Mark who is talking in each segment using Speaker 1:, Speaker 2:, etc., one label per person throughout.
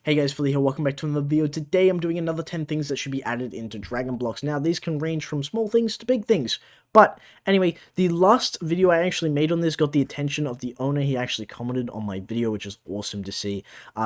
Speaker 1: Hey guys, Philly here, welcome back to another video. Today I'm doing another 10 things that should be added into Dragon Blox. Now, these can range from small things to big things. But, anyway, the last video I actually made on this got the attention of the owner. He actually commented on my video, which is awesome to see.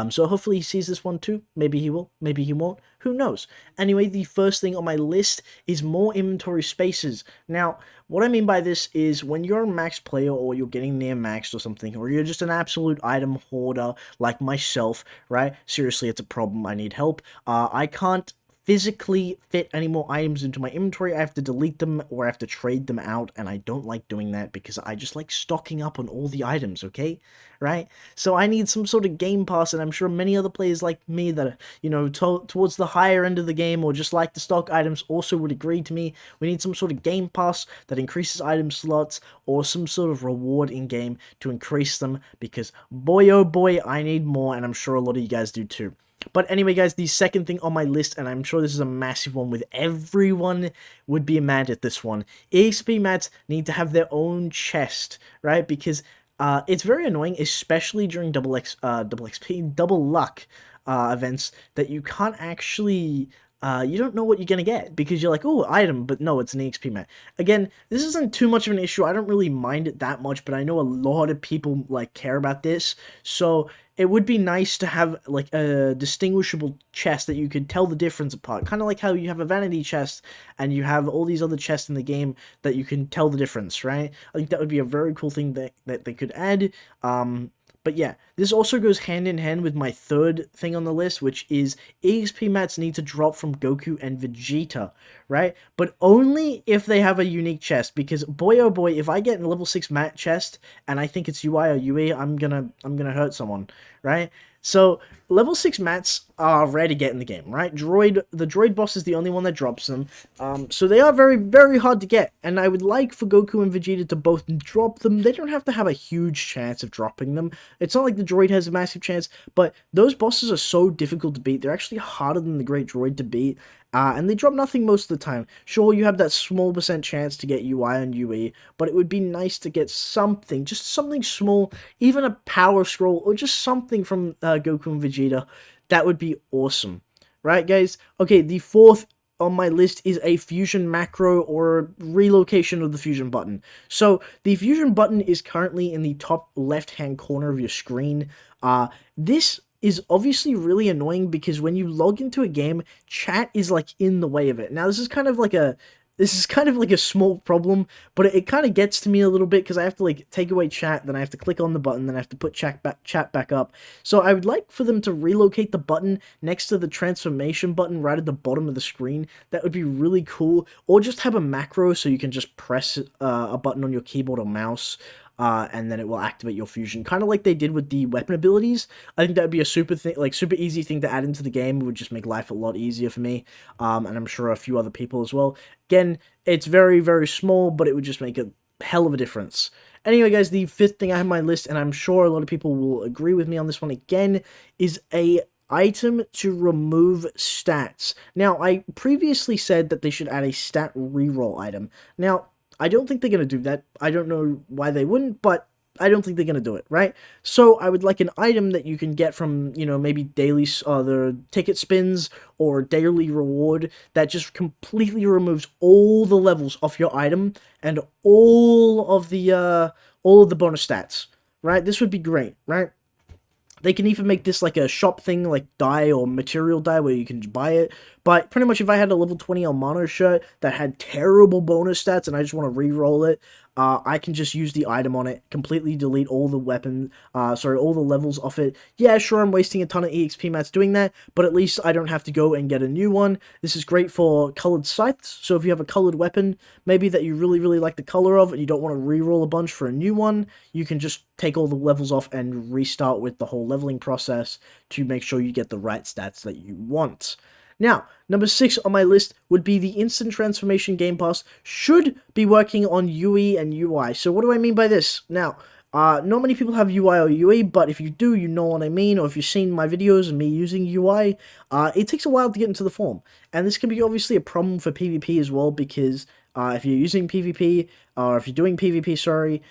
Speaker 1: So hopefully he sees this one too. Maybe he will, maybe he won't. Who knows? Anyway, the first thing on my list is more inventory spaces. Now, what I mean by this is when you're a max player or you're getting near maxed or something, or you're just an absolute item hoarder like myself, right? Seriously, it's a problem. I need help. I can't physically fit any more items into my inventory. I have to delete them or I have to trade them out, and I don't like doing that because I just like stocking up on all the items, okay? Right? So I need some sort of game pass, and I'm sure many other players like me that are, you know, towards the higher end of the game or just like the stock items also would agree to me. We need some sort of game pass that increases item slots or some sort of reward in-game to increase them, because boy oh boy, I need more, and I'm sure a lot of you guys do too. But anyway, guys, the second thing on my list, and I'm sure this is a massive one with everyone would be mad at this one. EXP mats need to have their own chest, right? Because it's very annoying, especially during double XP, double luck events, that you can't actually... you don't know what you're gonna get, because you're like, oh, item, but no, it's an EXP mat. Again, this isn't too much of an issue. I don't really mind it that much, but I know a lot of people, like, care about this, so it would be nice to have, like, a distinguishable chest that you could tell the difference apart. Kind of like how you have a vanity chest, and you have all these other chests in the game that you can tell the difference, right? I think that would be a very cool thing that they could add. But yeah, this also goes hand in hand with my third thing on the list, which is EXP mats need to drop from Goku and Vegeta, right? But only if they have a unique chest, because boy oh boy, if I get a level 6 mat chest and I think it's UI or UE, I'm gonna hurt someone, right? So level 6 mats are rare to get in the game, right? The droid boss is the only one that drops them. So they are very, very hard to get, and I would like for Goku and Vegeta to both drop them. They don't have to have a huge chance of dropping them. It's not like the droid has a massive chance, but those bosses are so difficult to beat. They're actually harder than the Great Droid to beat. And they drop nothing most of the time. Sure, you have that small % chance to get UI and UE, but it would be nice to get something, just something small, even a power scroll, or just something from Goku and Vegeta. That would be awesome. Right, guys? Okay, the fourth on my list is a fusion macro or relocation of the fusion button. So the fusion button is currently in the top left-hand corner of your screen. This is obviously really annoying because when you log into a game, chat is like in the way of it. Now, this is kind of like a small problem, but it kind of gets to me a little bit because I have to like take away chat, then I have to click on the button, then I have to put chat back up. So I would like for them to relocate the button next to the transformation button right at the bottom of the screen. That would be really cool. Or just have a macro so you can just press a button on your keyboard or mouse. And then it will activate your fusion, kind of like they did with the weapon abilities. I think that would be a super easy thing to add into the game. It would just make life a lot easier for me, and I'm sure a few other people as well. Again, it's very, very small, but it would just make a hell of a difference. Anyway, guys, the fifth thing I have on my list, and I'm sure a lot of people will agree with me on this one again, is a item to remove stats. Now, I previously said that they should add a stat reroll item. Now, I don't think they're going to do that. I don't know why they wouldn't, but I don't think they're going to do it, right? So I would like an item that you can get from, you know, maybe daily, the ticket spins or daily reward that just completely removes all the levels off your item and all of the bonus stats, right? This would be great, right? They can even make this like a shop thing, like dye or material dye, where you can buy it. But pretty much if I had a level 20 Almano shirt that had terrible bonus stats and I just want to re-roll it, I can just use the item on it, completely delete all the all the levels off it. Yeah, sure, I'm wasting a ton of EXP mats doing that, but at least I don't have to go and get a new one. This is great for colored scythes, so if you have a colored weapon, maybe that you really, really like the color of, and you don't want to re-roll a bunch for a new one, you can just take all the levels off and restart with the whole leveling process to make sure you get the right stats that you want. Now, number 6 on my list would be the Instant Transformation Game Pass should be working on UE and UI. So what do I mean by this? Now, not many people have UI or UE, but if you do, you know what I mean, or if you've seen my videos of me using UI, it takes a while to get into the form. And this can be obviously a problem for PvP as well, because if you're using PvP, or if you're doing PvP, sorry,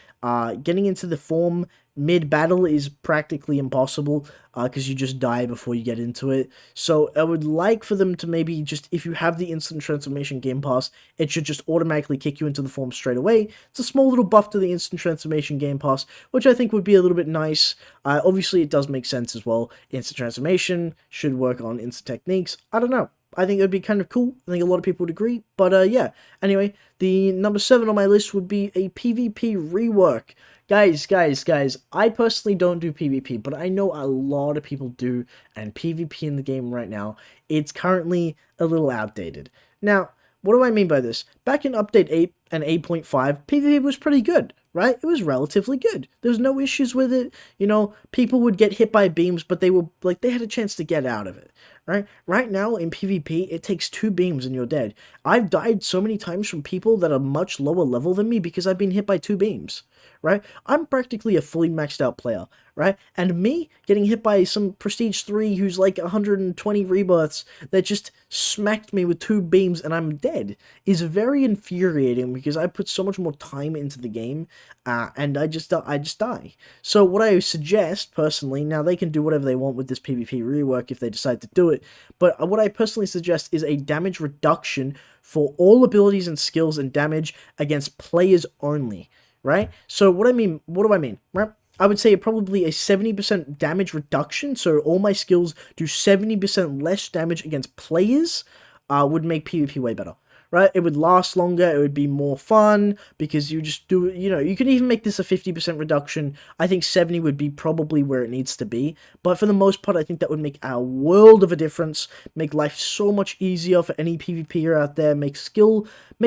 Speaker 1: getting into the form mid-battle is practically impossible, because you just die before you get into it. So I would like for them to maybe just, if you have the instant transformation game pass, it should just automatically kick you into the form straight away. It's a small little buff to the instant transformation game pass, which I think would be a little bit nice. Obviously, it does make sense as well. Instant transformation should work on instant techniques. I don't know. I think it would be kind of cool. I think a lot of people would agree. But yeah, anyway, the number 7 on my list would be a PvP rework. Guys, I personally don't do PvP, but I know a lot of people do, and PvP in the game right now, it's currently a little outdated. Now, what do I mean by this? Back in Update 8 and 8.5, PvP was pretty good, right? It was relatively good. There was no issues with it. You know, people would get hit by beams, but they were, like, they had a chance to get out of it, right? Right now, in PvP, it takes 2 beams and you're dead. I've died so many times from people that are much lower level than me because I've been hit by 2 beams, right? I'm practically a fully maxed out player, right? And me getting hit by some Prestige 3 who's like 120 rebirths that just smacked me with 2 beams and I'm dead is very infuriating because I put so much more time into the game, and I just die. So what I suggest, personally, now they can do whatever they want with this PvP rework if they decide to do it, but what I personally suggest is a damage reduction for all abilities and skills and damage against players only, right? So what do I mean, right? I would say probably a 70% damage reduction, so all my skills do 70% less damage against players, would make PvP way better, right? It would last longer, it would be more fun, because you just do, you know, you could even make this a 50% reduction. I think 70 would be probably where it needs to be, but for the most part, I think that would make a world of a difference, make life so much easier for any PvPer out there, make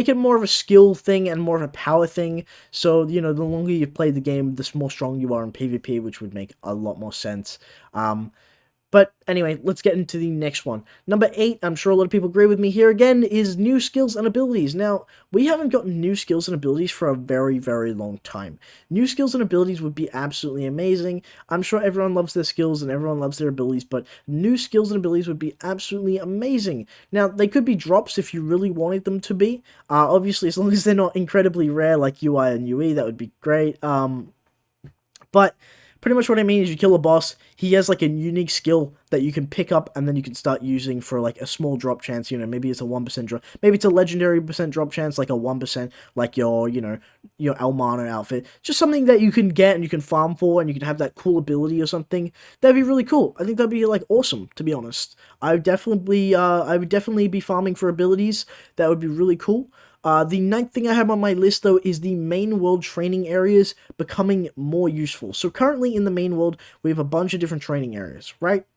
Speaker 1: it more of a skill thing and more of a power thing, so, you know, the longer you play the game, the more strong you are in PvP, which would make a lot more sense. But anyway, let's get into the next one. Number 8, I'm sure a lot of people agree with me here again, is new skills and abilities. Now, we haven't gotten new skills and abilities for a very, very long time. New skills and abilities would be absolutely amazing. I'm sure everyone loves their skills and everyone loves their abilities, but new skills and abilities would be absolutely amazing. Now, they could be drops if you really wanted them to be. Obviously, as long as they're not incredibly rare like UI and UE, that would be great. But pretty much what I mean is you kill a boss, he has like a unique skill that you can pick up and then you can start using for like a small drop chance, you know, maybe it's a 1% drop, maybe it's a legendary percent drop chance, like a 1%, like your, you know, your Elmano outfit, just something that you can get and you can farm for and you can have that cool ability or something. That'd be really cool. I think that'd be like awesome, to be honest. I would definitely be farming for abilities. That would be really cool. The 9th thing I have on my list, though, is the main world training areas becoming more useful. So currently in the main world, we have a bunch of different training areas, right?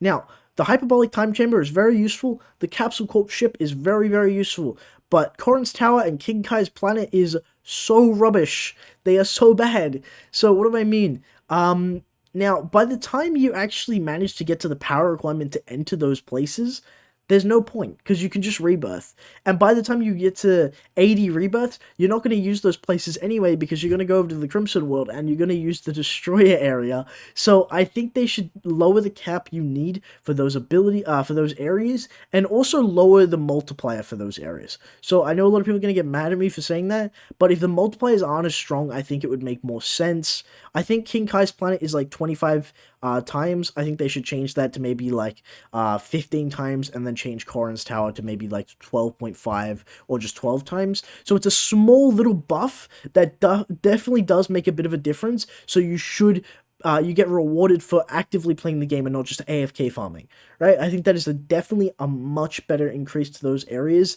Speaker 1: Now, the Hyperbolic Time Chamber is very useful. The Capsule Corp ship is very, very useful. But Corrin's Tower and King Kai's planet is so rubbish. They are so bad. So what do I mean? Now, by the time you actually manage to get to the power requirement to enter those places, there's no point, because you can just rebirth. And by the time you get to 80 rebirths, you're not going to use those places anyway, because you're going to go over to the Crimson World, and you're going to use the Destroyer area. So I think they should lower the cap you need for those for those areas, and also lower the multiplier for those areas. So I know a lot of people are going to get mad at me for saying that, but if the multipliers aren't as strong, I think it would make more sense. I think King Kai's planet is like 25 times. I think they should change that to maybe like 15 times, and then change Corrin's Tower to maybe like 12.5 or just 12 times. So it's a small little buff that definitely does make a bit of a difference. So you should you get rewarded for actively playing the game and not just AFK farming, right? I think that is definitely a much better increase to those areas,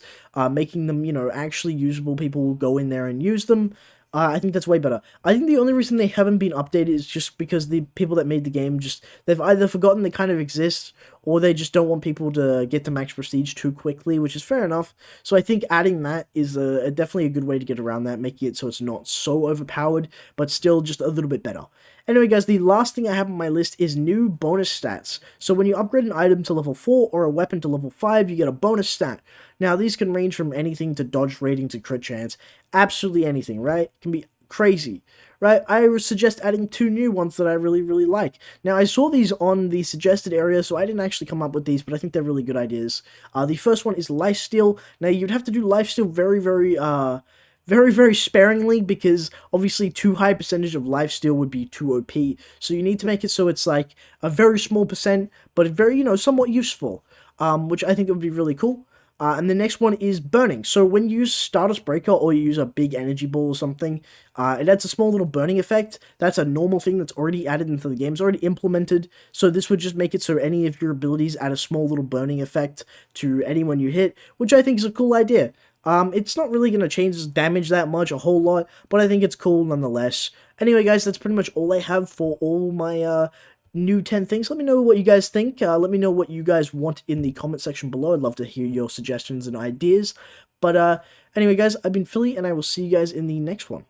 Speaker 1: making them, you know, actually usable. People will go in there and use them. I think that's way better. I think the only reason they haven't been updated is just because the people that made the game they've either forgotten they kind of exist, or they just don't want people to get to max prestige too quickly, which is fair enough. So I think adding that is definitely a good way to get around that, making it so it's not so overpowered, but still just a little bit better. Anyway, guys, the last thing I have on my list is new bonus stats. So when you upgrade an item to level 4 or a weapon to level 5, you get a bonus stat. Now, these can range from anything to dodge rating to crit chance. Absolutely anything, right? It can be crazy, right? I would suggest adding 2 new ones that I really, really like. Now, I saw these on the suggested area, so I didn't actually come up with these, but I think they're really good ideas. The first one is Lifesteal. Now, you'd have to do Lifesteal very, very very, very sparingly, because obviously too high percentage of lifesteal would be too OP. So you need to make it so it's like a very small percent, but very, somewhat useful, which I think would be really cool. And the next one is burning. So when you use Stardust Breaker or you use a big energy ball or something, it adds a small little burning effect. That's a normal thing that's already added into the game. It's already implemented. So this would just make it so any of your abilities add a small little burning effect to anyone you hit, which I think is a cool idea. It's not really going to change damage that much, a whole lot, but I think it's cool nonetheless. Anyway, guys, that's pretty much all I have for all my new 10 things. Let me know what you guys think. Let me know what you guys want in the comment section below. I'd love to hear your suggestions and ideas. But anyway, guys, I've been Philly, and I will see you guys in the next one.